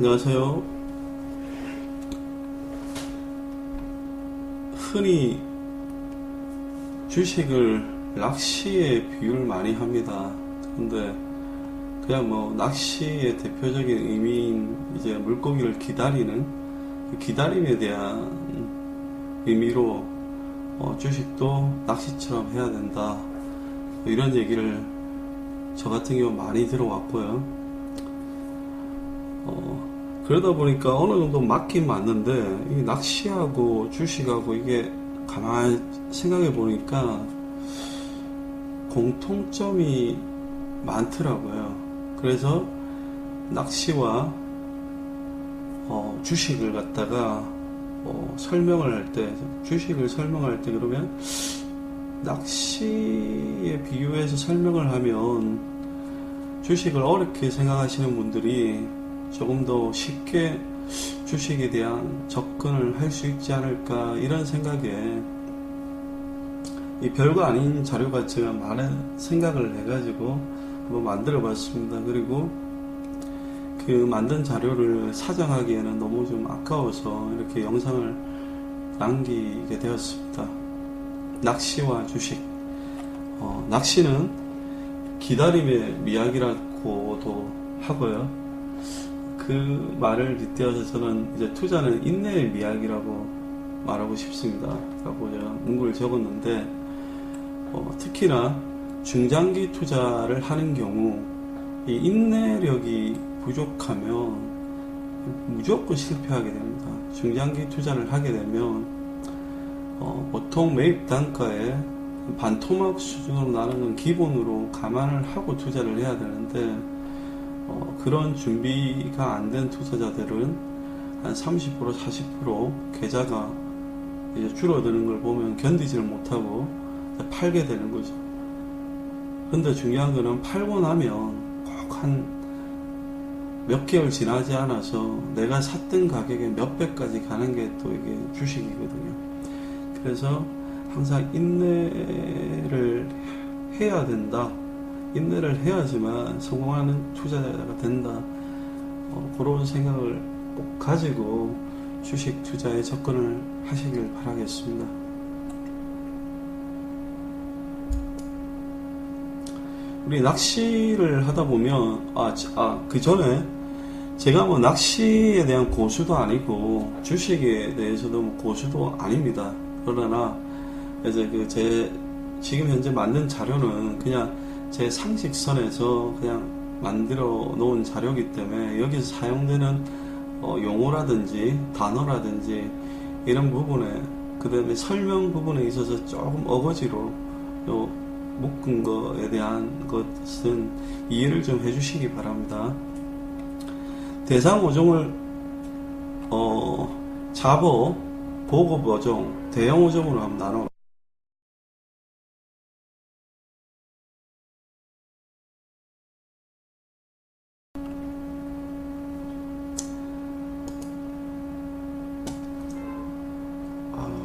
안녕하세요. 흔히 주식을 낚시에 비유를 많이 합니다. 근데 그냥 뭐 낚시의 대표적인 의미인 이제 물고기를 기다리는 그 기다림에 대한 의미로 주식도 낚시처럼 해야 된다. 이런 얘기를 저 같은 경우 많이 들어왔고요. 그러다 보니까 어느 정도 맞긴 맞는데, 이 낚시하고 주식하고 이게 가만히 생각해 보니까 공통점이 많더라고요. 그래서 낚시와 주식을 갖다가 설명을 할 때, 주식을 설명할 때 그러면 낚시에 비유해서 설명을 하면 주식을 어렵게 생각하시는 분들이 조금 더 쉽게 주식에 대한 접근을 할 수 있지 않을까, 이런 생각에 이 별거 아닌 자료가 제가 많은 생각을 해가지고 한번 만들어 봤습니다. 그리고 그 만든 자료를 사정하기에는 너무 좀 아까워서 이렇게 영상을 남기게 되었습니다. 낚시와 주식. 낚시는 기다림의 미학이라고도 하고요. 그 말을 빗대어서 저는 이제 투자는 인내의 미학이라고 말하고 싶습니다. 라고 제가 문구를 적었는데, 특히나 중장기 투자를 하는 경우 이 인내력이 부족하면 무조건 실패하게 됩니다. 중장기 투자를 하게 되면 보통 매입 단가에 반토막 수준으로 나는 건 기본으로 감안을 하고 투자를 해야 되는데, 그런 준비가 안 된 투자자들은 한 30%, 40% 계좌가 이제 줄어드는 걸 보면 견디지를 못하고 팔게 되는 거죠. 근데 중요한 거는 팔고 나면 꼭 한 몇 개월 지나지 않아서 내가 샀던 가격의 몇 배까지 가는 게 또 이게 주식이거든요. 그래서 항상 인내를 해야 된다. 인내를 해야지만 성공하는 투자자가 된다. 그런 생각을 꼭 가지고 주식 투자에 접근을 하시길 바라겠습니다. 우리 낚시를 하다 보면 그 전에 제가 뭐 낚시에 대한 고수도 아니고 주식에 대해서도 뭐 고수도 아닙니다. 그러나 이제 제 지금 현재 만든 자료는 그냥 제 상식선에서 그냥 만들어 놓은 자료이기 때문에 여기서 사용되는 용어라든지 단어라든지 이런 부분에, 그 다음에 설명 부분에 있어서 조금 어거지로 묶은 거에 대한 것은 이해를 좀 해주시기 바랍니다. 대상 5종을 자보, 고급 5종, 대형 5종으로 한번 나눠.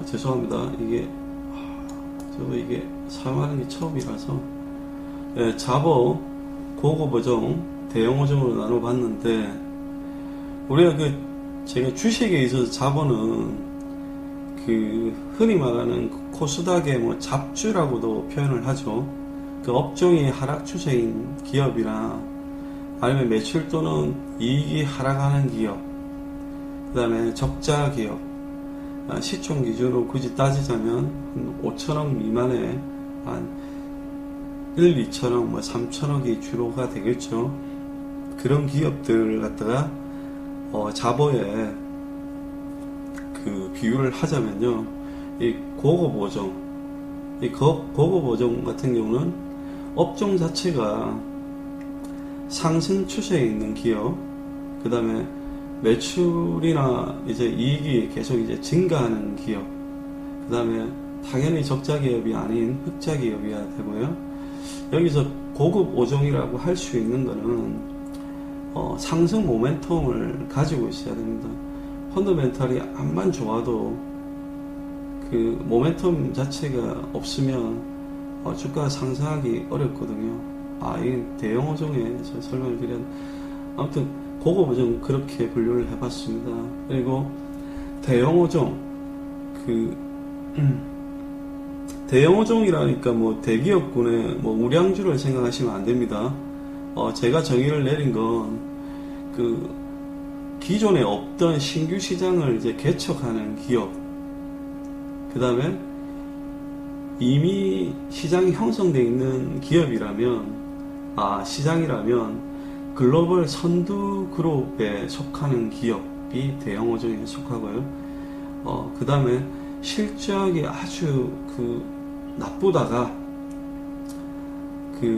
죄송합니다. 이게 사용하는 게 처음이라서. 자보, 고급 5종, 대형 5종으로 나눠봤는데, 우리가 제가 주식에 있어서 자보는 흔히 말하는 코스닥의 뭐 잡주라고도 표현을 하죠. 그 업종이 하락 추세인 기업이나 아니면 매출 또는 이익이 하락하는 기업, 그 다음에 적자 기업, 시총 기준으로 굳이 따지자면 5천억 미만의 한 1, 2천억, 뭐 3천억이 주로가 되겠죠. 그런 기업들을 갖다가 자보에 비유를 하자면요, 이 고급 5종, 고급 5종 같은 경우는 업종 자체가 상승 추세에 있는 기업, 그 다음에 매출이나 이제 이익이 계속 이제 증가하는 기업, 그 다음에 당연히 적자 기업이 아닌 흑자 기업이어야 되고요. 여기서 고급 5종이라고 할 수 있는 거는 상승 모멘텀을 가지고 있어야 됩니다. 펀더멘탈이 암만 좋아도 그 모멘텀 자체가 없으면 주가 상승하기 어렵거든요. 이 대형 5종에 설명을 드렸는데, 아무튼 그거 좀 그렇게 분류를 해봤습니다. 그리고 대형어종, 대형어종이라니까 뭐 대기업군의 뭐 우량주를 생각하시면 안 됩니다. 제가 정의를 내린 건 기존에 없던 신규 시장을 이제 개척하는 기업, 그 다음에 이미 시장이 형성되어 있는 시장이라면 글로벌 선두 그룹에 속하는 기업이 대형어종에 속하고요. 그 다음에 실적이 아주 나쁘다가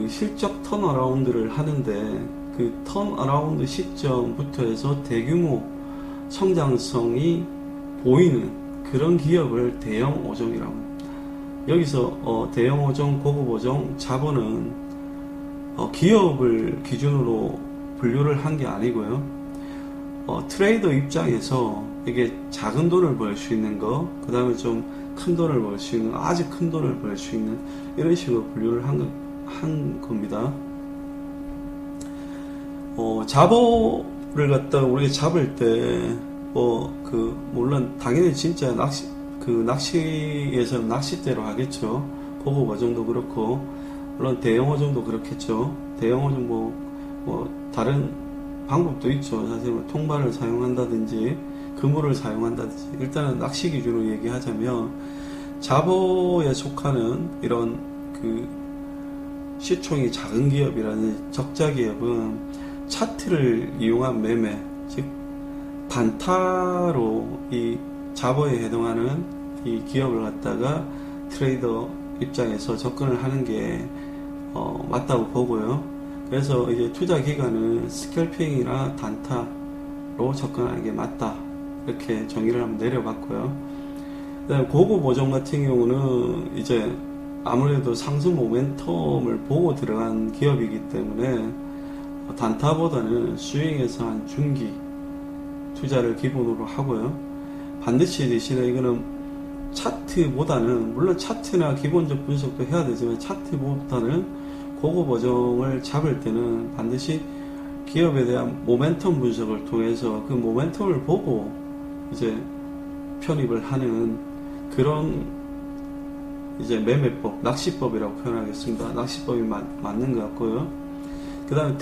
실적 턴어라운드를 하는데 그 턴어라운드 시점부터 해서 대규모 성장성이 보이는 그런 기업을 대형어종이라고 합니다. 여기서 대형어종, 고급어종, 자본은 기업을 기준으로 분류를 한 게 아니고요. 트레이더 입장에서 이게 작은 돈을 벌 수 있는 거, 그 다음에 좀 큰 돈을 벌 수 있는, 아주 큰 돈을 벌 수 있는 이런 식으로 분류를 한 겁니다. 잡어를 갖다가 우리가 잡을 때 물론 당연히 진짜 낚시에서는 낚싯대로 하겠죠. 고급어종도 그렇고, 물론 대형어종도 그렇겠죠. 대형어종 뭐 다른 방법도 있죠. 사실 뭐 통발을 사용한다든지 그물을 사용한다든지, 일단은 낚시 기준으로 얘기하자면 잡어에 속하는 이런 시총이 작은 기업이라는 적자 기업은 차트를 이용한 매매, 즉 단타로 이 잡어에 해당하는 이 기업을 갖다가 트레이더 입장에서 접근을 하는 게 맞다고 보고요. 그래서 이제 투자 기간은 스캘핑이나 단타로 접근하는 게 맞다, 이렇게 정의를 한번 내려봤고요. 그다음에 고급 어종 같은 경우는 이제 아무래도 상승 모멘텀을 보고 들어간 기업이기 때문에 단타보다는 스윙에서 한 중기 투자를 기본으로 하고요. 반드시 대신에 이거는 차트보다는, 물론 차트나 기본적 분석도 해야 되지만 차트보다는 고급 어종을 잡을 때는 반드시 기업에 대한 모멘텀 분석을 통해서 그 모멘텀을 보고 이제 편입을 하는 그런 이제 매매법, 낚시법이라고 표현하겠습니다. 낚시법이 맞는 것 같고요. 그 다음에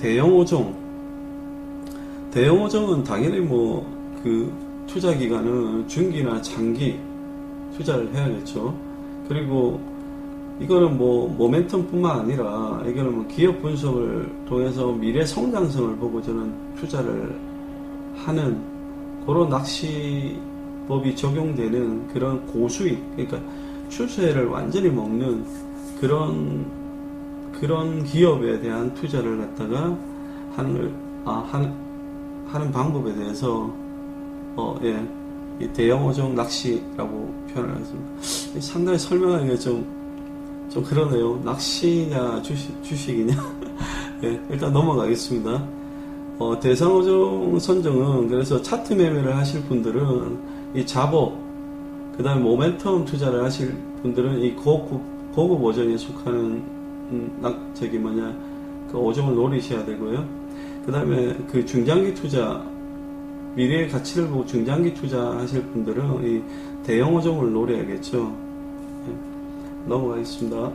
대형어종은 당연히 투자 기간은 중기나 장기 투자를 해야겠죠. 그리고 이거는 모멘텀 뿐만 아니라 이거는 기업 분석을 통해서 미래 성장성을 보고 저는 투자를 하는 그런 낚시법이 적용되는 그런 고수익, 그러니까 추세를 완전히 먹는 그런 기업에 대한 투자를 갖다가 하는 방법에 대해서 이 대형어종 낚시라고 표현을 하겠습니다. 상당히 설명하기가 좀 그러네요. 낚시냐 주식이냐. 예, 일단 넘어가겠습니다. 대상어종 선정은, 그래서 차트 매매를 하실 분들은 이 잡어, 그 다음에 모멘텀 투자를 하실 분들은 이 고급 어종에 속하는 그 어종을 노리셔야 되고요. 그 다음에 그 중장기 투자, 미래의 가치를 보고 중장기 투자하실 분들은 이 대형 어종을 노려야겠죠. 네. 넘어가겠습니다.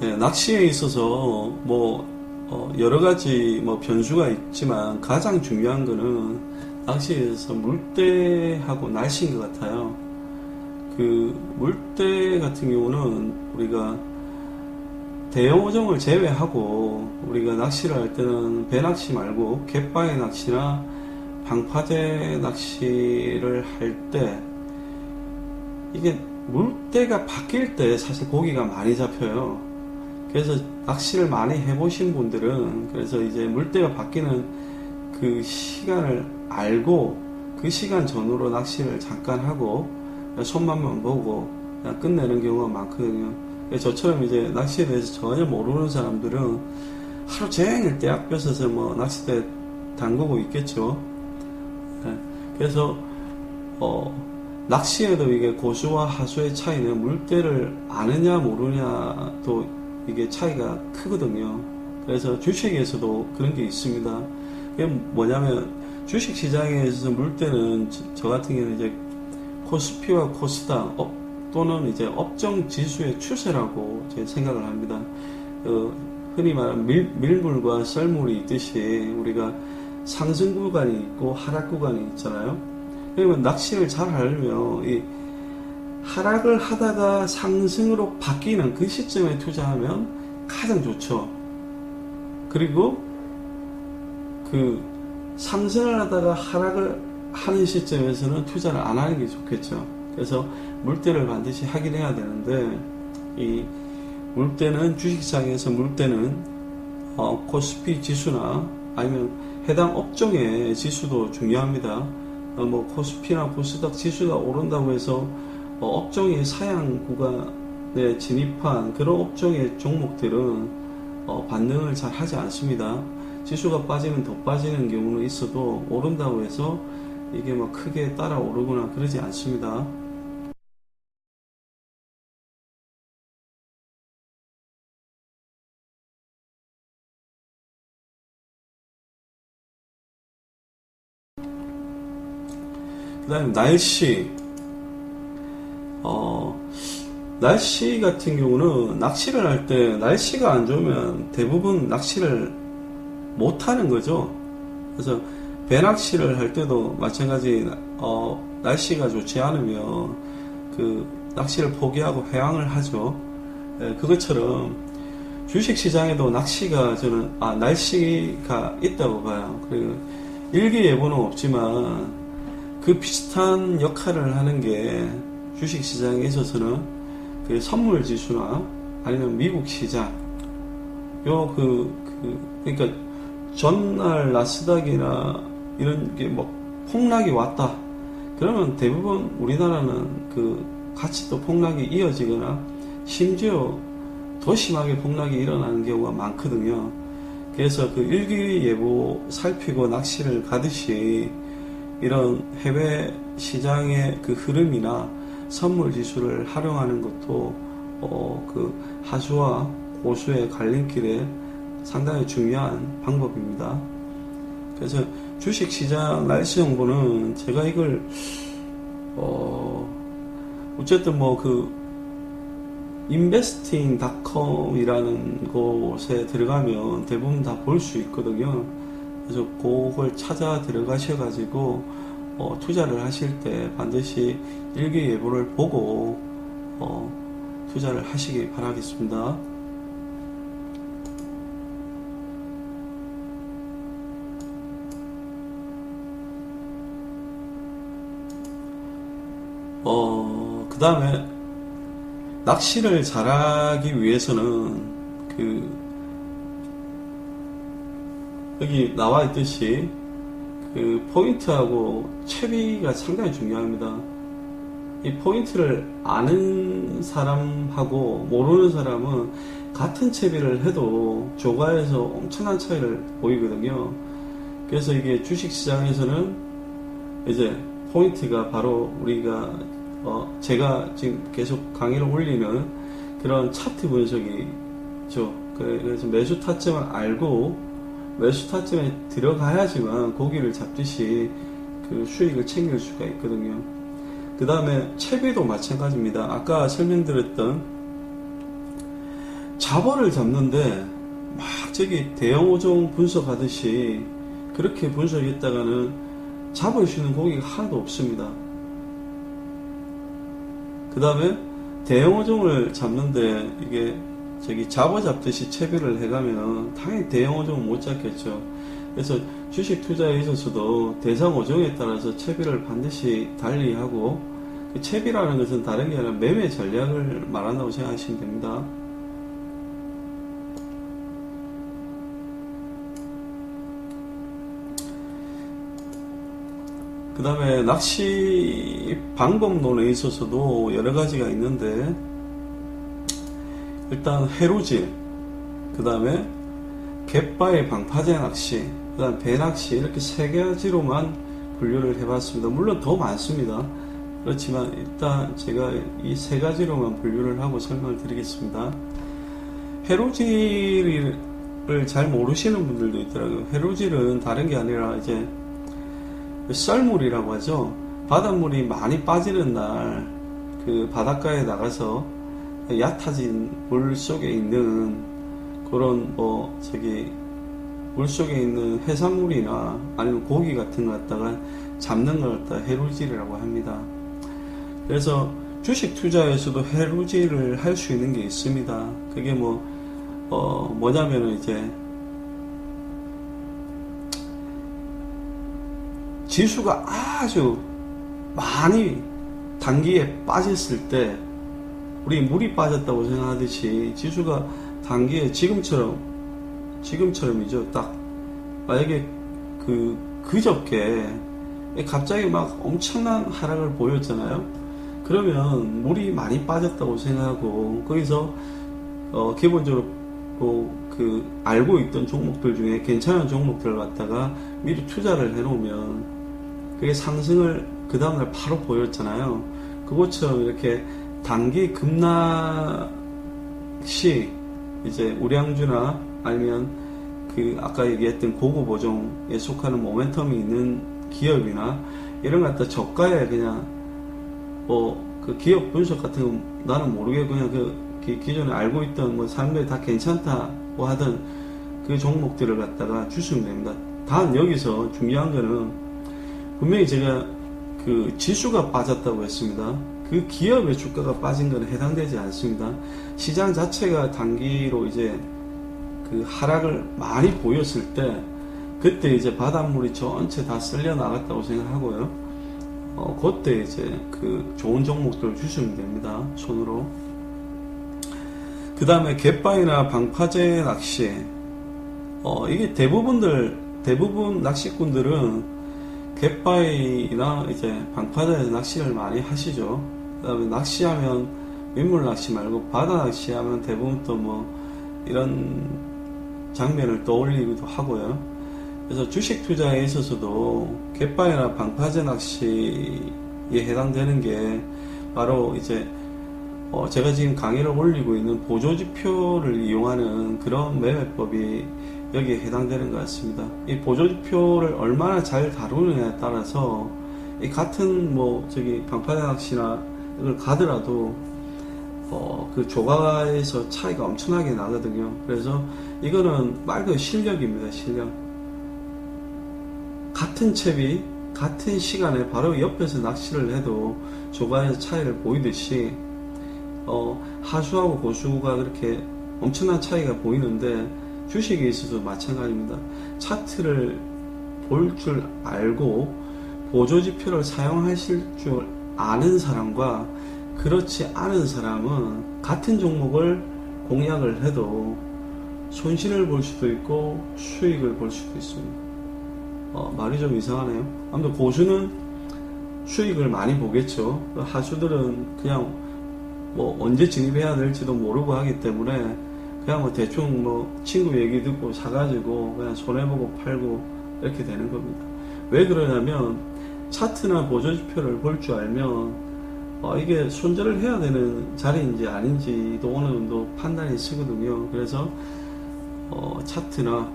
네, 낚시에 있어서 여러 가지 변수가 있지만 가장 중요한 거는 낚시에서 물때하고 날씨인 것 같아요. 그 물때 같은 경우는 우리가 대형 어종을 제외하고 우리가 낚시를 할 때는 배낚시 말고 갯바위 낚시나 방파제 낚시를 할 때 이게 물때가 바뀔 때 사실 고기가 많이 잡혀요. 그래서 낚시를 많이 해보신 분들은 그래서 이제 물때가 바뀌는 그 시간을 알고 그 시간 전후로 낚시를 잠깐 하고 손맛만 보고 그냥 끝내는 경우가 많거든요. 저처럼 이제 낚시에 대해서 전혀 모르는 사람들은 하루 종일 떼약 뺏어서 낚싯대 담그고 있겠죠. 그래서 낚시에도 이게 고수와 하수의 차이는 물때를 아느냐 모르냐 또 이게 차이가 크거든요. 그래서 주식에서도 그런 게 있습니다. 그게 뭐냐면 주식 시장에서 물때는 저 같은 경우는 이제 코스피와 코스닥 또는 이제 업종 지수의 추세라고 제 생각을 합니다. 흔히 말하는 밀물과 썰물이 있듯이 우리가 상승 구간이 있고 하락 구간이 있잖아요. 그러면 낚시를 잘 하려면 이 하락을 하다가 상승으로 바뀌는 그 시점에 투자하면 가장 좋죠. 그리고 그 상승을 하다가 하락을 하는 시점에서는 투자를 안 하는 게 좋겠죠. 그래서 물때를 반드시 확인해야 되는데, 이 물때는 주식시장에서 물때는 코스피 지수나 아니면 해당 업종의 지수도 중요합니다. 뭐 코스피나 코스닥 지수가 오른다고 해서 업종의 사양 구간에 진입한 그런 업종의 종목들은 반등을 잘 하지 않습니다. 지수가 빠지면 더 빠지는 경우는 있어도 오른다고 해서 이게 뭐 크게 따라 오르거나 그러지 않습니다. 그 다음에 날씨 같은 경우는 낚시를 할 때 날씨가 안 좋으면 대부분 낚시를 못 하는 거죠. 그래서 배낚시를 할 때도 마찬가지, 날씨가 좋지 않으면 그 낚시를 포기하고 회항을 하죠. 그것처럼 주식시장에도 저는 날씨가 있다고 봐요. 그리고 일기예보는 없지만 그 비슷한 역할을 하는 게 주식시장에 있어서는 그 선물지수나 아니면 미국 시장, 그러니까 전날 나스닥이나 이런 게 뭐 폭락이 왔다. 그러면 대부분 우리나라는 그 같이 또 폭락이 이어지거나 심지어 더 심하게 폭락이 일어나는 경우가 많거든요. 그래서 그 일기예보 살피고 낚시를 가듯이 이런 해외 시장의 그 흐름이나 선물 지수를 활용하는 것도 그 하수와 고수의 갈림길에 상당히 중요한 방법입니다. 그래서 주식시장 날씨 정보는 제가 이걸 어쨌든 뭐 그 investing.com이라는 곳에 들어가면 대부분 다 볼 수 있거든요. 그래서 그걸 찾아 들어가셔가지고 투자를 하실 때 반드시 일기예보를 보고 투자를 하시기 바라겠습니다. 그 다음에 낚시를 잘하기 위해서는 여기 나와 있듯이 그 포인트하고 채비가 상당히 중요합니다. 이 포인트를 아는 사람하고 모르는 사람은 같은 채비를 해도 조가에서 엄청난 차이를 보이거든요. 그래서 이게 주식시장에서는 이제 포인트가 바로 제가 지금 계속 강의를 올리는 그런 차트 분석이죠. 그래서 매수 타점을 알고 매수 타점에 들어가야지만 고기를 잡듯이 그 수익을 챙길 수가 있거든요. 그 다음에 채비도 마찬가지입니다. 아까 설명드렸던 잡어를 잡는데 막 저기 대형 어종 분석하듯이 그렇게 분석했다가는 잡을 수 있는 고기가 하나도 없습니다. 그 다음에 대형 어종을 잡는데 이게 잡어 잡듯이 채비를 해가면 당연히 대형 어종은 못 잡겠죠. 그래서 주식 투자에 있어서도 대상 어종에 따라서 채비를 반드시 달리하고, 그 채비라는 것은 다른 게 아니라 매매 전략을 말한다고 생각하시면 됩니다. 그 다음에 낚시 방법론에 있어서도 여러 가지가 있는데, 일단 해루질, 그 다음에 갯바위 방파제 낚시, 그 다음 배낚시, 이렇게 세 가지로만 분류를 해봤습니다. 물론 더 많습니다. 그렇지만 일단 제가 이 세 가지로만 분류를 하고 설명을 드리겠습니다. 해로질을 잘 모르시는 분들도 있더라고요. 해로질은 다른 게 아니라 이제 썰물이라고 하죠. 바닷물이 많이 빠지는 날 그 바닷가에 나가서 얕아진 물 속에 있는 그런 물 속에 있는 해산물이나 아니면 고기 같은 거 갖다가 잡는 걸 갖다 해루질이라고 합니다. 그래서 주식 투자에서도 해루질을 할 수 있는 게 있습니다. 그게 뭐냐면은 이제 지수가 아주 많이 단기에 빠졌을 때 우리 물이 빠졌다고 생각하듯이 지수가 단기에 지금처럼이죠. 딱 만약에 그저께 갑자기 막 엄청난 하락을 보였잖아요. 그러면 물이 많이 빠졌다고 생각하고 거기서 기본적으로 알고 있던 종목들 중에 괜찮은 종목들을 갖다가 미리 투자를 해놓으면 그게 상승을 그 다음날 바로 보였잖아요. 그것처럼 이렇게 단기 급락시 이제 우량주나 아니면 아까 얘기했던 고급 보종에 속하는 모멘텀이 있는 기업이나 이런 것 갖다 저가에 그냥 그 기업 분석 같은 거 나는 모르게 그냥 기존에 알고 있던 사람들이 다 괜찮다고 하던 그 종목들을 갖다가 주시면 됩니다. 단 여기서 중요한 거는 분명히 제가 지수가 빠졌다고 했습니다. 그 기업의 주가가 빠진 거는 해당되지 않습니다. 시장 자체가 단기로 이제 하락을 많이 보였을 때 그때 이제 바닷물이 전체 다 쓸려 나갔다고 생각하고요. 그때 이제 좋은 종목들을 주시면 됩니다. 손으로. 그 다음에 갯바위나 방파제 낚시. 이게 대부분 낚시꾼들은 갯바위나 이제 방파제에서 낚시를 많이 하시죠. 그 다음에 낚시하면 민물 낚시 말고 바다 낚시하면 대부분 또 이런 장면을 떠올리기도 하고요. 그래서 주식 투자에 있어서도 갯바위나 방파제 낚시에 해당되는 게 바로 이제 제가 지금 강의를 올리고 있는 보조지표를 이용하는 그런 매매법이 여기에 해당되는 것 같습니다. 이 보조지표를 얼마나 잘 다루느냐에 따라서 이 같은 방파제 낚시나 이걸 가더라도 그 조가에서 차이가 엄청나게 나거든요. 그래서 이거는 말 그대로 실력입니다. 실력. 같은 채비 같은 시간에 바로 옆에서 낚시를 해도 조가에서 차이를 보이듯이 하수하고 고수가 그렇게 엄청난 차이가 보이는데 주식에 있어서 마찬가지입니다. 차트를 볼 줄 알고 보조지표를 사용하실 줄 아는 사람과 그렇지 않은 사람은 같은 종목을 공략을 해도 손실을 볼 수도 있고 수익을 볼 수도 있습니다. 말이 좀 이상하네요. 아무튼 고수는 수익을 많이 보겠죠. 하수들은 그냥 언제 진입해야 될지도 모르고 하기 때문에 그냥 대충 친구 얘기 듣고 사가지고 그냥 손해보고 팔고 이렇게 되는 겁니다. 왜 그러냐면 차트나 보조지표를 볼 줄 알면 이게 손절을 해야 되는 자리인지 아닌지도 어느 정도 판단이 쓰거든요. 그래서 차트나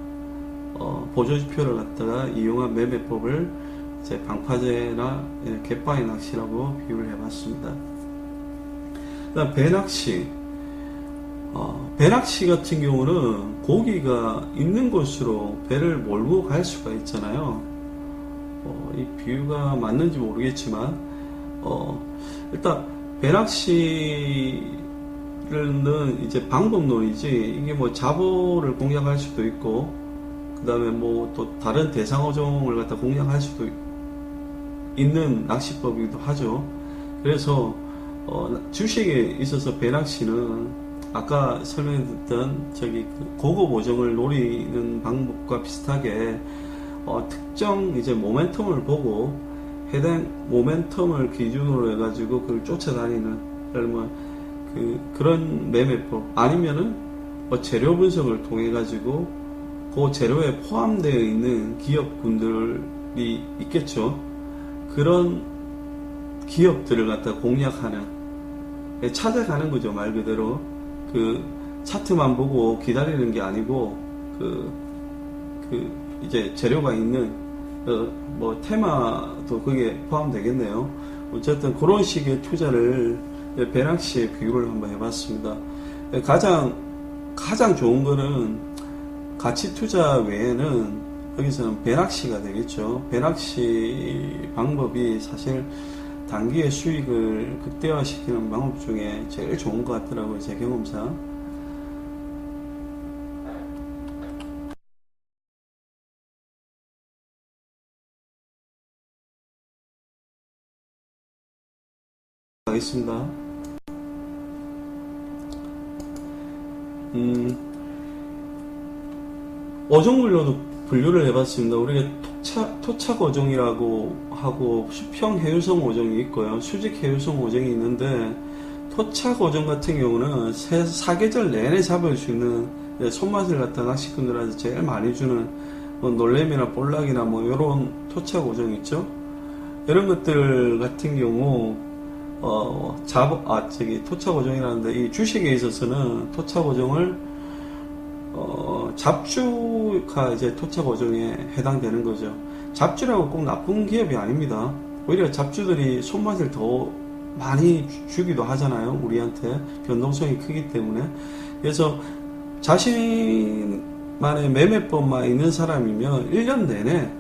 보조지표를 갖다가 이용한 매매법을 이제 방파제나 갯바위 낚시라고 비유를 해봤습니다. 그다음 배낚시. 배낚시 같은 경우는 고기가 있는 곳으로 배를 몰고 갈 수가 있잖아요. 이 비유가 맞는지 모르겠지만 일단 배낚시는 이제 방법론이지 이게 자보를 공략할 수도 있고 그 다음에 또 다른 대상어종을 갖다 공략할 수도 있는 낚시법이기도 하죠. 그래서 주식에 있어서 배낚시는 아까 설명드렸던 고급 어종을 노리는 방법과 비슷하게 특정 이제 모멘텀을 보고 해당 모멘텀을 기준으로 해가지고 그걸 쫓아다니는 그런 매매법 아니면은 재료 분석을 통해 가지고 그 재료에 포함되어 있는 기업군들이 있겠죠. 그런 기업들을 갖다 공략하는, 찾아가는 거죠. 말 그대로 그 차트만 보고 기다리는 게 아니고 이제 재료가 있는 뭐 테마도 그게 포함되겠네요. 어쨌든 그런 식의 투자를 배낚시에 비유를 한번 해봤습니다. 가장 좋은 거는 가치 투자 외에는 여기서는 배낚시가 되겠죠. 배낚시 방법이 사실 단기의 수익을 극대화시키는 방법 중에 제일 좋은 것 같더라고요. 제 경험상. 하겠습니다. 어종물로도 분류를 해봤습니다. 우리가 토착 어종이라고 하고 수평 해유성 어종이 있고요. 수직 해유성 어종이 있는데, 토착 어종 같은 경우는 사계절 내내 잡을 수 있는 손맛을 갖다 낚시꾼들한테 제일 많이 주는 뭐 놀래미나 볼락이나 뭐 이런 토착 어종 있죠. 이런 것들 같은 경우 토착 어종이라는데, 이 주식에 있어서는 토착 어종을 잡주가 이제 토착 어종에 해당되는 거죠. 잡주라고 꼭 나쁜 기업이 아닙니다. 오히려 잡주들이 손맛을 더 많이 주기도 하잖아요. 우리한테 변동성이 크기 때문에. 그래서 자신만의 매매법만 있는 사람이면 1년 내내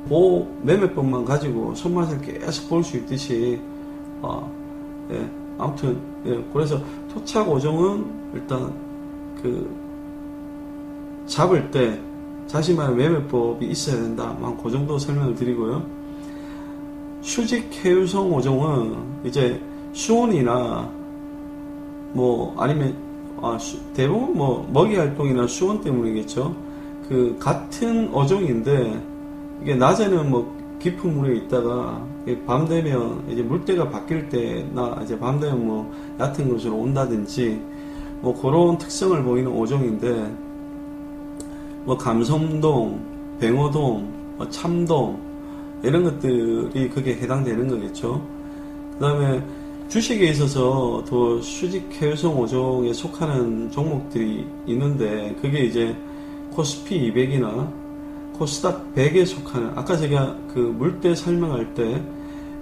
그 매매법만 가지고 손맛을 계속 볼 수 있듯이 아무튼 그래서 토착 어종은 일단 잡을 때 자신만의 매매법이 있어야 된다. 그 정도 설명을 드리고요. 수직 해유성 어종은 이제 수온이나 뭐 아니면 대부분 뭐 먹이 활동이나 수온 때문이겠죠. 같은 어종인데 이게 낮에는 뭐 깊은 물에 있다가 밤 되면 이제 물때가 바뀔 때나 이제 밤 되면 뭐 얕은 곳으로 온다든지 뭐 그런 특성을 보이는 어종인데, 뭐 감성동, 뱅어동, 참동 이런 것들이 거기에 해당되는 거겠죠. 그 다음에 주식에 있어서 더 수직 해유성 어종에 속하는 종목들이 있는데, 그게 이제 코스피 200이나 코스닥 100에 속하는, 아까 제가 물때 설명할 때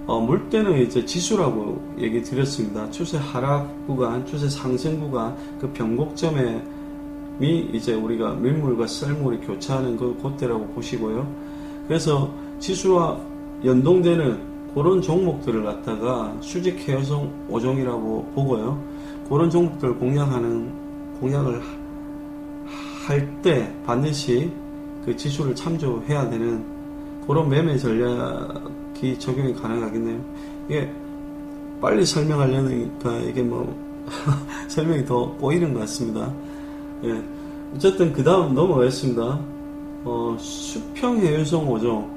물때는 이제 지수라고 얘기 드렸습니다. 추세 하락 구간, 추세 상승 구간, 변곡점에 이제 우리가 밀물과 썰물이 교차하는 그때라고 보시고요. 그래서 지수와 연동되는 그런 종목들을 갖다가 수직 해유성 어종이라고 보고요. 그런 종목들을 공략을 할 때 반드시 그 지수를 참조해야 되는 그런 매매 전략이 적용이 가능하겠네요. 이게 빨리 설명하려니까 이게 뭐 설명이 더 꼬이는 것 같습니다. 예. 어쨌든 그 다음 넘어가겠습니다. 수평 해유성 어종.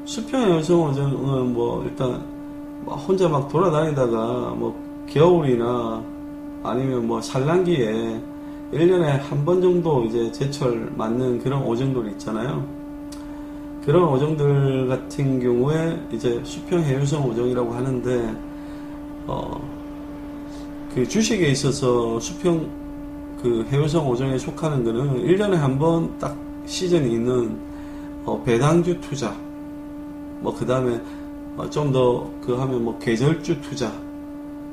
수평 해유성 어종은 뭐 일단 혼자 막 돌아다니다가 뭐 겨울이나 아니면 뭐 산란기에 1년에 한 번 정도 이제 제철 맞는 그런 어종들 있잖아요. 그런 어종들 같은 경우에 이제 수평 해유성 어종이라고 하는데, 그 주식에 있어서 수평 해유성 어종에 속하는 거는 1년에 한 번 딱 시즌이 있는 배당주 투자, 뭐 그 다음에 좀 더 하면 뭐 계절주 투자,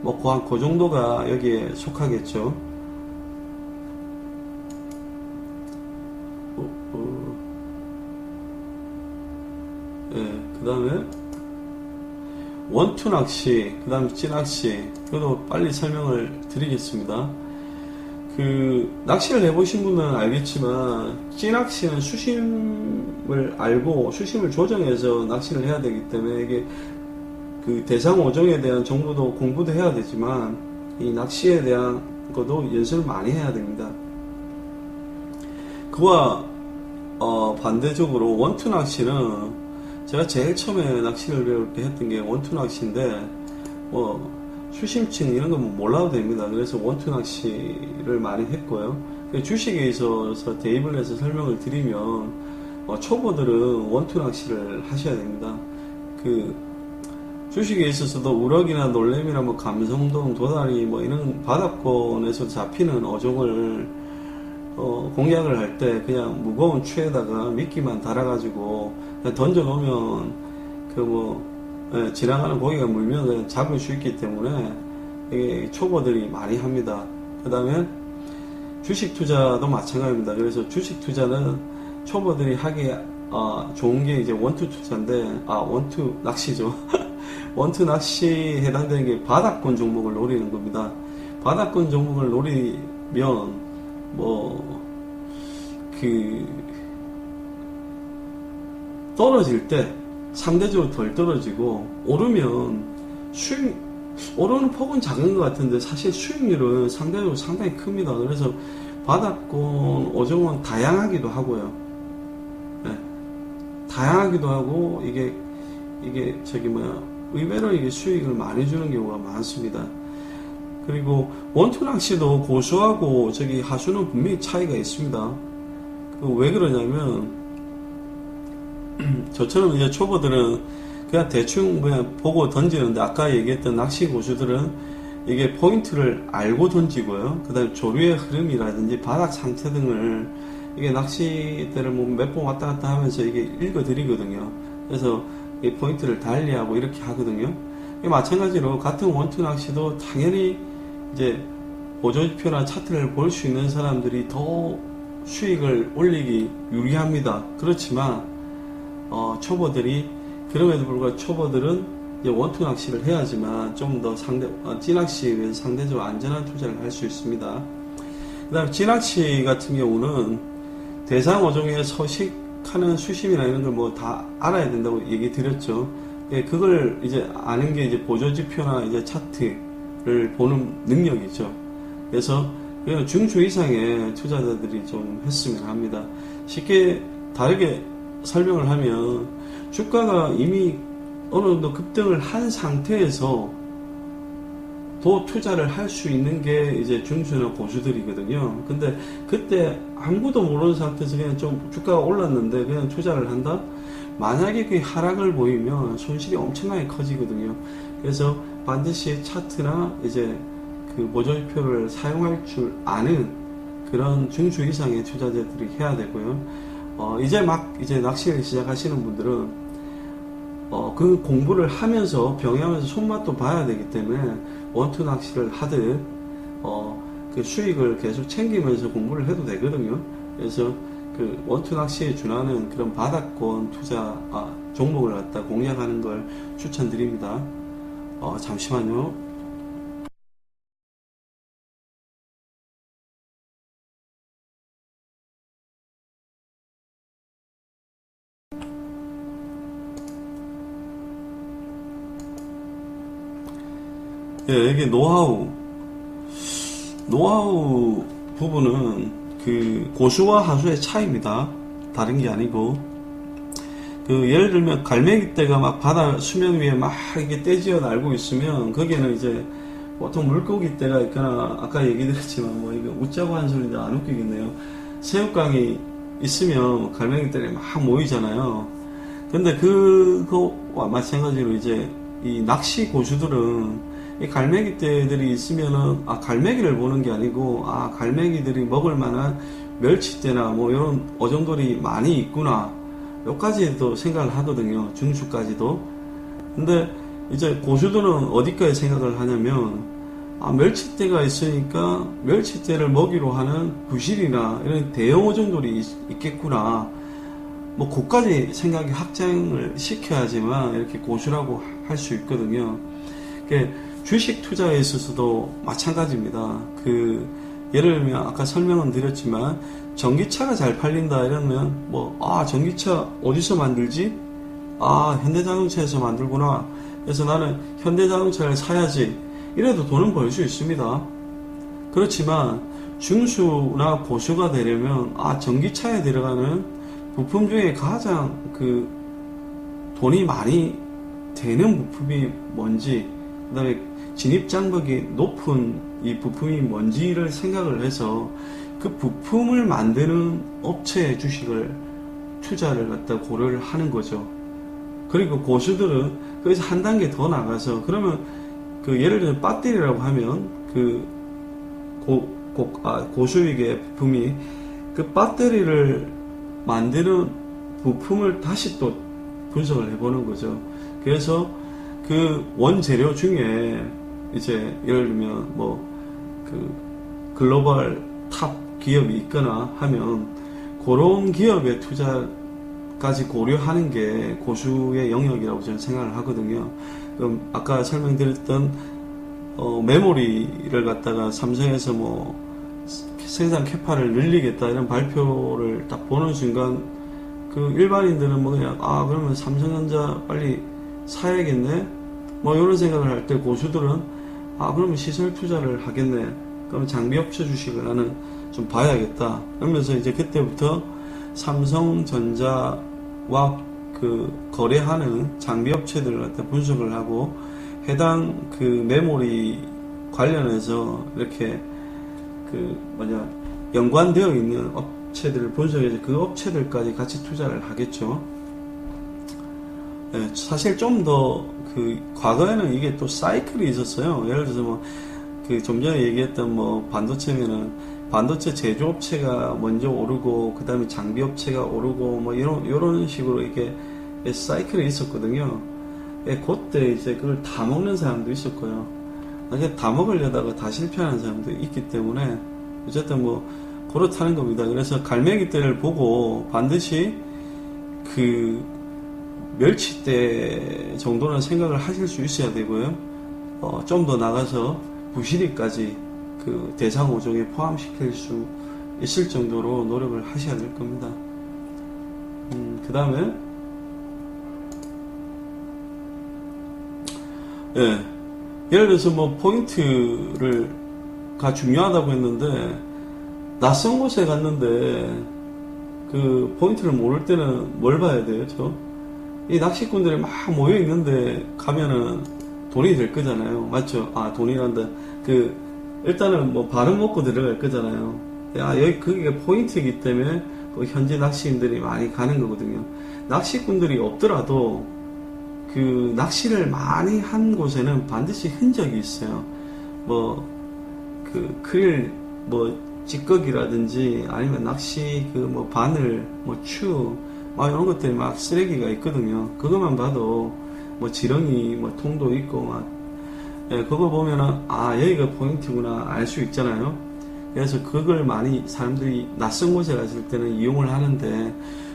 뭐 그 정도가 여기에 속하겠죠. 그 다음에 원투 낚시, 그 다음에 찌낚시, 이것도 빨리 설명을 드리겠습니다. 낚시를 해보신 분은 알겠지만, 찌낚시는 수심을 알고 수심을 조정해서 낚시를 해야 되기 때문에 이게 대상 어종에 대한 정보도 공부도 해야 되지만, 이 낚시에 대한 것도 연습을 많이 해야 됩니다. 그와 반대적으로 원투 낚시는 제가 제일 처음에 낚시를 배울 때 했던 게 원투 낚시인데, 뭐 수심층 이런 건 몰라도 됩니다. 그래서 원투 낚시를 많이 했고요. 주식에 있어서 대입을 해서 설명을 드리면 초보들은 원투 낚시를 하셔야 됩니다. 주식에 있어서도 우럭이나 놀래미나 뭐 감성돔, 도다리 뭐 이런 바닥권에서 잡히는 어종을 공략을 할 때 그냥 무거운 추에다가 미끼만 달아가지고 그냥 던져놓으면 지나가는 고기가 물면 그냥 잡을 수 있기 때문에 이게 초보들이 많이 합니다. 그 다음에 주식 투자도 마찬가지입니다. 그래서 주식 투자는 초보들이 하기에 좋은 게 이제 원투 투자인데, 원투 낚시죠. 원투 낚시에 해당되는 게 바닥권 종목을 노리는 겁니다. 바닥권 종목을 노리면, 떨어질 때 상대적으로 덜 떨어지고, 오르면 오르는 폭은 작은 것 같은데, 사실 수익률은 상대적으로 상당히 큽니다. 그래서 바닥권 어종은 다양하기도 하고요. 네. 다양하기도 하고, 의외로 이게 수익을 많이 주는 경우가 많습니다. 그리고 원투 낚시도 고수하고 하수는 분명히 차이가 있습니다. 왜 그러냐면, 저처럼 이제 초보들은 그냥 대충 그냥 보고 던지는데, 아까 얘기했던 낚시 고수들은 이게 포인트를 알고 던지고요. 그 다음에 조류의 흐름이라든지 바닥 상태 등을 이게 낚시대를 몇 번 왔다 갔다 하면서 이게 읽어드리거든요. 그래서 이 포인트를 달리하고 이렇게 하거든요. 마찬가지로 같은 원투 낚시도 당연히 이제 보조지표나 차트를 볼 수 있는 사람들이 더 수익을 올리기 유리합니다. 그렇지만 그럼에도 불구하고 초보들은 이제 원투 낚시를 해야지만 좀 더 찌낚시에 비해서 상대적으로 안전한 투자를 할 수 있습니다. 그 다음에 찌낚시 같은 경우는 대상 어종에 서식하는 수심이나 이런 걸 다 알아야 된다고 얘기 드렸죠. 그걸 이제 아는 게 이제 보조지표나 이제 차트를 보는 능력이죠. 그래서 중수 이상의 투자자들이 좀 했으면 합니다. 쉽게 다르게 설명을 하면, 주가가 이미 어느 정도 급등을 한 상태에서 도 투자를 할 수 있는 게 이제 중수나 고수들이거든요. 근데 그때 아무도 모르는 상태에서 그냥 좀 주가가 올랐는데 그냥 투자를 한다? 만약에 그 하락을 보이면 손실이 엄청나게 커지거든요. 그래서 반드시 차트나 이제 보조지표를 사용할 줄 아는 그런 중수 이상의 투자자들이 해야 되고요. 이제 낚시를 시작하시는 분들은 그 공부를 하면서 병행하면서 손맛도 봐야 되기 때문에 원투 낚시를 하듯 그 수익을 계속 챙기면서 공부를 해도 되거든요. 그래서 그 원투 낚시에 준하는 그런 바닥권 투자 종목을 갖다 공략하는 걸 추천드립니다. 잠시만요. 이게 노하우 부분은 고수와 하수의 차이입니다. 다른 게 아니고, 예를 들면 갈매기떼가 막 바다 수면 위에 막 이게 떼지어 날고 있으면 거기에는 이제 보통 물고기떼가 있거나, 아까 얘기 드렸지만 이거 웃자고 하는 소리인데 안 웃기겠네요. 새우깡이 있으면 갈매기떼가 막 모이잖아요. 근데 그거와 마찬가지로 이제 이 낚시 고수들은 이 갈매기떼들이 있으면은, 갈매기를 보는 게 아니고, 갈매기들이 먹을 만한 멸치떼나 이런 어종들이 많이 있구나, 여기까지도 생각을 하거든요. 중수까지도. 근데 이제 고수들은 어디까지 생각을 하냐면, 멸치떼가 있으니까 멸치떼를 먹이로 하는 부실이나 이런 대형 어종들이 있겠구나, 그까지 생각이 확장을 시켜야지만 이렇게 고수라고 할 수 있거든요. 주식 투자에 있어서도 마찬가지입니다. 예를 들면 아까 설명은 드렸지만, 전기차가 잘 팔린다 이러면 전기차 어디서 만들지? 현대자동차에서 만들구나. 그래서 나는 현대자동차를 사야지. 이래도 돈은 벌 수 있습니다. 그렇지만 중수나 고수가 되려면 전기차에 들어가는 부품 중에 가장 돈이 많이 되는 부품이 뭔지, 그 다음에 진입장벽이 높은 이 부품이 뭔지를 생각을 해서 그 부품을 만드는 업체의 주식을 투자를 갖다 고려를 하는 거죠. 그리고 고수들은 그래서 한 단계 더 나가서, 그러면 그 예를 들어 배터리라고 하면 그 고수익의 부품이 그 배터리를 만드는 부품을 다시 또 분석을 해보는 거죠. 그래서 그 원재료 중에 이제 예를 들면 뭐 그 글로벌 탑 기업이 있거나 하면 그런 기업의 투자까지 고려하는 게 고수의 영역이라고 저는 생각을 하거든요. 그럼 아까 설명드렸던 메모리를 갖다가 삼성에서 뭐 생산 캐파를 늘리겠다 이런 발표를 딱 보는 순간 그 일반인들은 뭐 그냥 그러면 삼성전자 빨리 사야겠네 뭐 이런 생각을 할 때 고수들은 그러면 시설 투자를 하겠네, 그럼 장비업체 주식을 나는 좀 봐야겠다 그러면서 이제 그때부터 삼성전자와 그 거래하는 장비업체들을 갖다 분석을 하고 해당 그 메모리 관련해서 이렇게 연관되어 있는 업체들을 분석해서 그 업체들까지 같이 투자를 하겠죠. 네, 사실 좀 더 과거에는 이게 또 사이클이 있었어요. 예를 들어서 좀 전에 얘기했던 반도체면은 반도체 제조업체가 먼저 오르고 그 다음에 장비업체가 오르고 이런 식으로 이게 사이클이 있었거든요. 그때 이제 그걸 다 먹는 사람도 있었고요. 나중에 다 먹으려다가 다 실패하는 사람도 있기 때문에 어쨌든 그렇다는 겁니다. 그래서 갈매기떼를 보고 반드시 멸치대 정도는 생각을 하실 수 있어야 되고요. 좀 더 나가서 부시리까지 대상 5종에 포함시킬 수 있을 정도로 노력을 하셔야 될 겁니다. 그 다음에 예를 들어서 포인트가 중요하다고 했는데 낯선 곳에 갔는데 그 포인트를 모를 때는 뭘 봐야 돼요? 이 낚시꾼들이 막 모여 있는데 가면은 돈이 될 거잖아요. 맞죠? 돈이란다. 일단은 발음 먹고 들어갈 거잖아요. 여기 그게 포인트이기 때문에 현재 낚시인들이 많이 가는 거거든요. 낚시꾼들이 없더라도 낚시를 많이 한 곳에는 반드시 흔적이 있어요. 크릴 찌꺼기라든지 아니면 낚시 바늘 추 이런 것들이 막 쓰레기가 있거든요. 그것만 봐도 지렁이 통도 있고 그거 보면은 여기가 포인트구나 알 수 있잖아요. 그래서 그걸 많이 사람들이 낯선 곳에 갔을 때는 이용을 하는데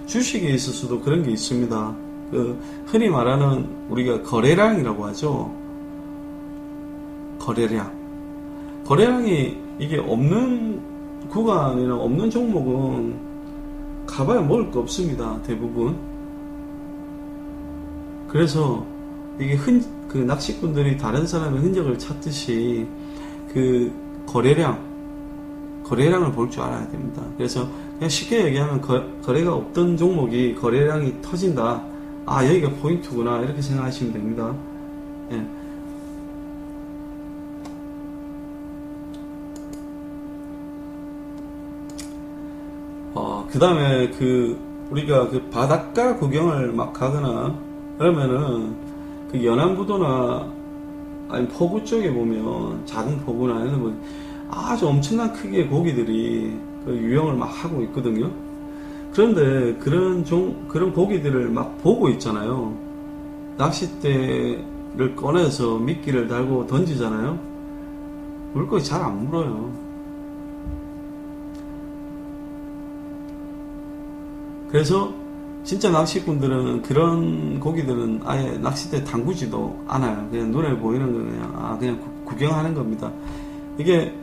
주식에 있어서도 그런 게 있습니다. 흔히 말하는 우리가 거래량이라고 하죠. 거래량이 이게 없는 구간이나 없는 종목은 가봐야 먹을 거 없습니다. 대부분. 그래서 이게 낚시꾼들이 다른 사람의 흔적을 찾듯이 거래량을 볼 줄 알아야 됩니다. 그래서 그냥 쉽게 얘기하면 거래가 없던 종목이 거래량이 터진다. 여기가 포인트구나 이렇게 생각하시면 됩니다. 예. 그 다음에 우리가 바닷가 구경을 막 가거나 그러면은 연안부도나 아니 포구 쪽에 보면 작은 포구나 이런 아주 엄청난 크기의 고기들이 유영을 막 하고 있거든요. 그런데 그런 고기들을 막 보고 있잖아요. 낚싯대를 꺼내서 미끼를 달고 던지잖아요. 물고기 잘 안 물어요. 그래서 진짜 낚시꾼들은 그런 고기들은 아예 낚싯대 담그지도 않아요. 그냥 눈에 보이는 거 그냥 구경하는 겁니다. 이게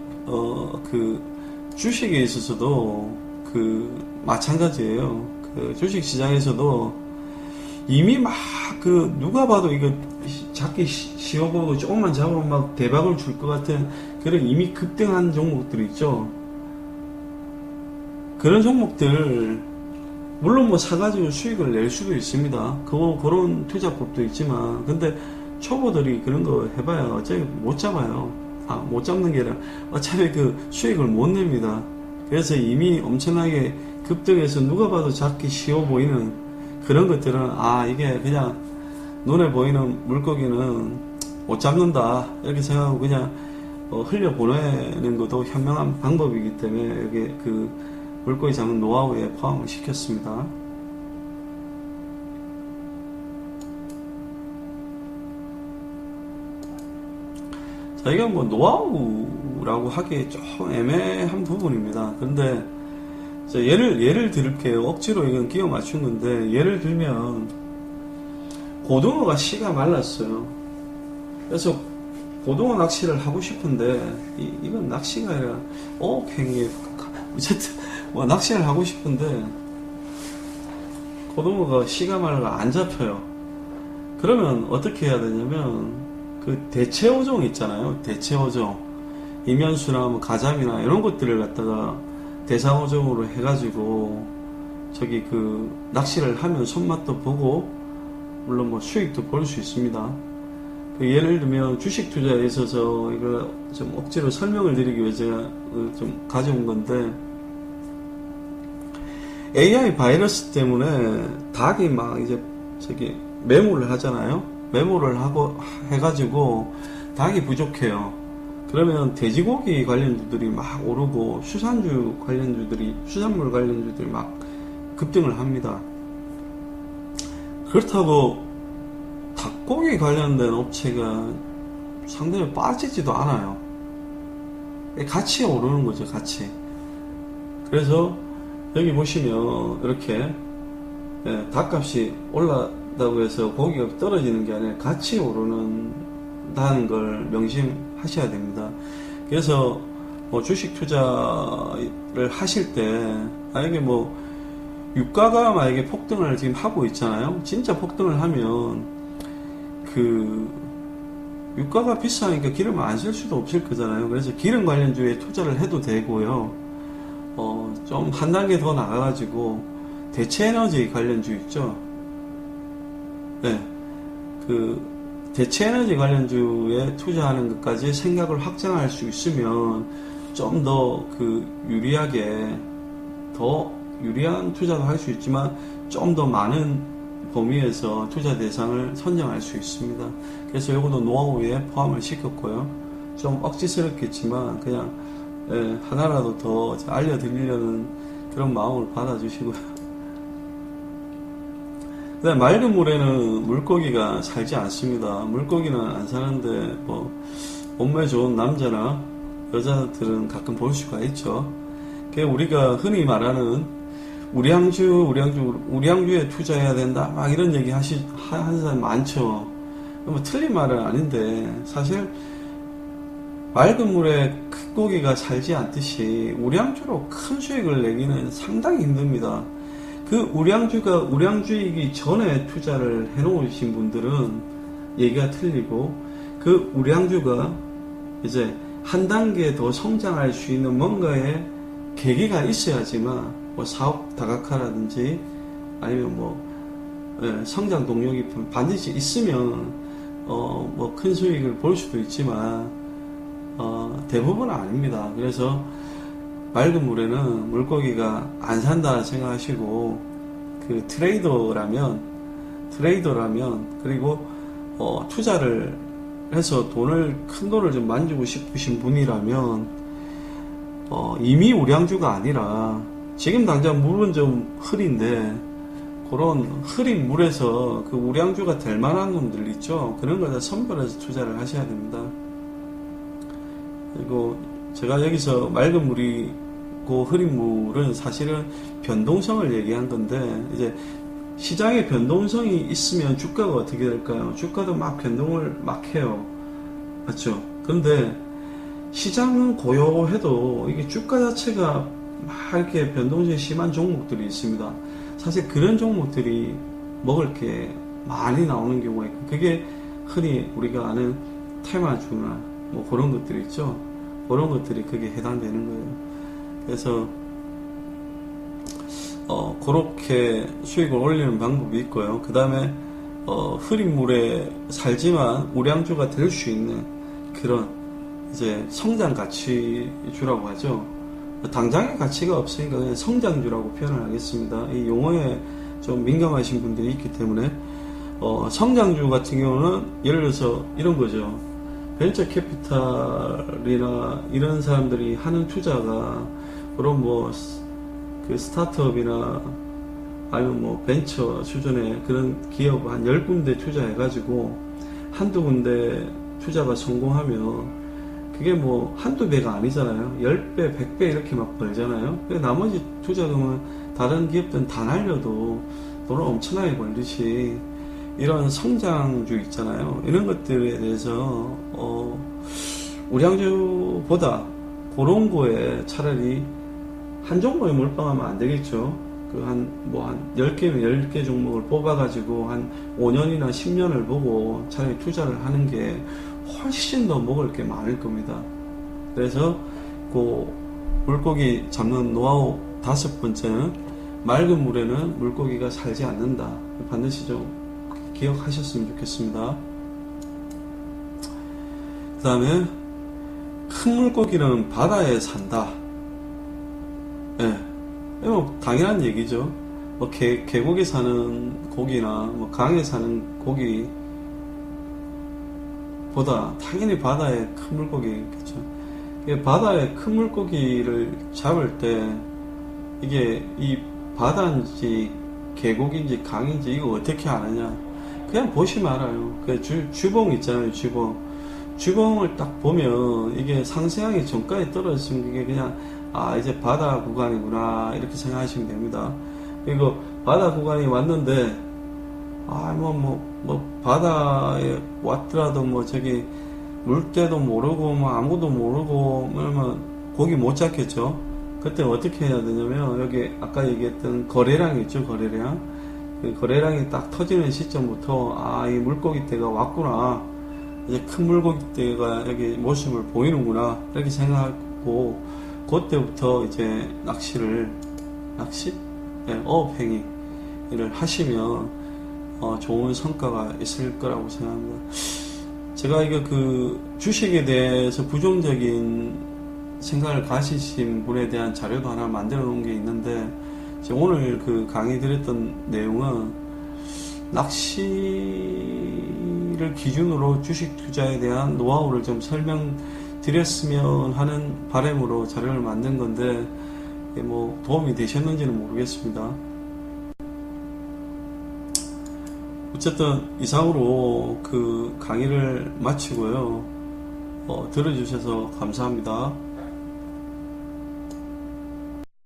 주식에 있어서도 마찬가지예요. 주식 시장에서도 이미 막 누가 봐도 이거 잡기 쉬워 보이고 조금만 잡으면 막 대박을 줄 것 같은 그런 이미 급등한 종목들 있죠. 그런 종목들 물론 사가지고 수익을 낼 수도 있습니다. 그런 투자법도 있지만, 근데 초보들이 그런 거 해봐야 어차피 못 잡아요. 못 잡는 게 아니라 어차피 수익을 못 냅니다. 그래서 이미 엄청나게 급등해서 누가 봐도 잡기 쉬워 보이는 그런 것들은 이게 그냥 눈에 보이는 물고기는 못 잡는다 이렇게 생각하고 그냥 흘려 보내는 것도 현명한 방법이기 때문에 여기 그 물고기 잡는 노하우에 포함을 시켰습니다. 자, 이건 뭐 노하우라고 하기에 좀 애매한 부분입니다. 그런데 예를 들게요. 억지로 이건 끼워 맞춘 건데, 예를 들면 고등어가 씨가 말랐어요. 그래서 고등어 낚시를 하고 싶은데 이건 낚시가 아니라 어행위 어쨌든 뭐 낚시를 하고 싶은데 고등어가 씨가 말라 안 잡혀요. 그러면 어떻게 해야 되냐면 그 대체어종 있잖아요. 대체어종 이면수나 뭐 가자미나 이런 것들을 갖다가 대상어종으로 해가지고 저기 그 낚시를 하면 손맛도 보고 물론 뭐 수익도 볼 수 있습니다. 그 예를 들면 주식 투자에 있어서 이걸 좀 억지로 설명을 드리기 위해 제가 좀 가져온 건데, AI 바이러스 때문에 닭이 막 이제 저기 매몰을 하잖아요. 매몰을 하고 해가지고 닭이 부족해요. 그러면 돼지고기 관련주들이 막 오르고 수산물 관련주들이 막 급등을 합니다. 그렇다고 닭고기 관련된 업체가 상당히 빠지지도 않아요. 같이 오르는 거죠, 같이. 그래서 여기 보시면 이렇게 닭값이 올랐다고 해서 고기가 떨어지는 게 아니라 같이 오르는다는 걸 명심하셔야 됩니다. 그래서 뭐 주식 투자를 하실 때 만약에 뭐 유가가 만약에 폭등을 지금 하고 있잖아요. 진짜 폭등을 하면 그 유가가 비싸니까 기름을 안 쓸 수도 없을 거잖아요. 그래서 기름 관련주에 투자를 해도 되고요. 좀 한 단계 더 나가가지고 대체에너지 관련주 있죠. 네, 그 대체에너지 관련주에 투자하는 것까지 생각을 확장할 수 있으면 좀 더 그 유리한 투자도 할 수 있지만 좀 더 많은 범위에서 투자 대상을 선정할 수 있습니다. 그래서 이것도 노하우에 포함을 시켰고요. 좀 억지스럽겠지만 그냥 하나라도 더 알려드리려는 그런 마음을 받아주시고요. 그다음 맑은 물에는 물고기가 살지 않습니다. 물고기는 안 사는데 뭐 몸매 좋은 남자나 여자들은 가끔 볼 수가 있죠. 우리가 흔히 말하는 우량주에 투자해야 된다 막 이런 얘기 하는 사람 많죠. 뭐 틀린 말은 아닌데 사실 맑은 물에 큰 고기가 살지 않듯이 우량주로 큰 수익을 내기는 상당히 힘듭니다. 그 우량주이기 전에 투자를 해놓으신 분들은 얘기가 틀리고, 그 우량주가 이제 한 단계 더 성장할 수 있는 뭔가의 계기가 있어야지만 뭐 사업 다각화라든지 아니면 뭐 성장 동력이 반드시 있으면 뭐 큰 수익을 볼 수도 있지만 대부분은 아닙니다. 그래서 맑은 물에는 물고기가 안 산다 생각하시고, 그 트레이더라면 그리고 투자를 해서 큰 돈을 좀 만지고 싶으신 분이라면 이미 우량주가 아니라 지금 당장 물은 좀 흐린데 그런 흐린 물에서 그 우량주가 될 만한 놈들 있죠. 그런 거다 선별해서 투자를 하셔야 됩니다. 그리고 제가 여기서 맑은 물이고 흐린 물은 사실은 변동성을 얘기한 건데, 이제 시장에 변동성이 있으면 주가가 어떻게 될까요? 주가도 막 변동을 막 해요. 맞죠? 그런데 시장은 고요해도 이게 주가 자체가 막 이렇게 변동성이 심한 종목들이 있습니다. 사실 그런 종목들이 먹을 게 많이 나오는 경우가 있고, 그게 흔히 우리가 아는 테마주나 뭐 그런 것들이 있죠. 그런 것들이 그게 해당되는 거예요. 그래서 그렇게 수익을 올리는 방법이 있고요. 그 다음에 흐린 물에 살지만 우량주가 될 수 있는 그런 이제 성장 가치주라고 하죠. 당장의 가치가 없으니까 그냥 성장주라고 표현을 하겠습니다. 이 용어에 좀 민감하신 분들이 있기 때문에 성장주 같은 경우는 예를 들어서 이런 거죠. 벤처 캐피탈이나 이런 사람들이 하는 투자가 그런 뭐 그 스타트업이나 아니면 뭐 벤처 수준의 그런 기업 한 10군데 투자해가지고 한두 군데 투자가 성공하면 그게 뭐 한두 배가 아니잖아요. 10배, 100배 이렇게 막 벌잖아요. 나머지 투자금은 다른 기업들은 다 날려도 돈을 엄청나게 벌듯이 이런 성장주 있잖아요. 이런 것들에 대해서 우량주보다 그런 거에 차라리 한 종목에 몰빵하면 안 되겠죠. 한 10개면 10개 종목을 뽑아가지고 한 5년이나 10년을 보고 차라리 투자를 하는 게 훨씬 더 먹을 게 많을 겁니다. 그래서 그 물고기 잡는 노하우 5번째는 맑은 물에는 물고기가 살지 않는다. 반드시 좀 기억하셨으면 좋겠습니다. 그 다음에 큰 물고기는 바다에 산다. 예. 뭐 당연한 얘기죠. 뭐 계곡에 사는 고기나 뭐 강에 사는 고기보다 당연히 바다에 큰 물고기겠죠. 바다에 큰 물고기를 잡을 때 이게 이 바다인지 계곡인지 강인지 이거 어떻게 아느냐? 그냥 보시면 알아요. 그 주봉 있잖아요. 주봉을 딱 보면 이게 상세하게 정가에 떨어지면 이게 그냥 이제 바다 구간이구나 이렇게 생각하시면 됩니다. 그리고 바다 구간이 왔는데 바다에 왔더라도 뭐 저기 물때도 모르고 뭐 아무도 모르고 그러면 고기 못 잡겠죠. 그때 어떻게 해야 되냐면 여기 아까 얘기했던 거래량 있죠. 거래량. 그 거래량이 딱 터지는 시점부터 이 물고기 때가 왔구나. 이제 큰 물고기 때가 여기 모습을 보이는구나 이렇게 생각하고 그때부터 이제 어업행위를 하시면 좋은 성과가 있을 거라고 생각합니다. 제가 이거 그 주식에 대해서 부정적인 생각을 가지신 분에 대한 자료도 하나 만들어 놓은 게 있는데 오늘 그 강의 드렸던 내용은 낚시를 기준으로 주식 투자에 대한 노하우를 좀 설명드렸으면 하는 바람으로 자료를 만든 건데 뭐 도움이 되셨는지는 모르겠습니다. 어쨌든 이상으로 그 강의를 마치고요. 들어주셔서 감사합니다.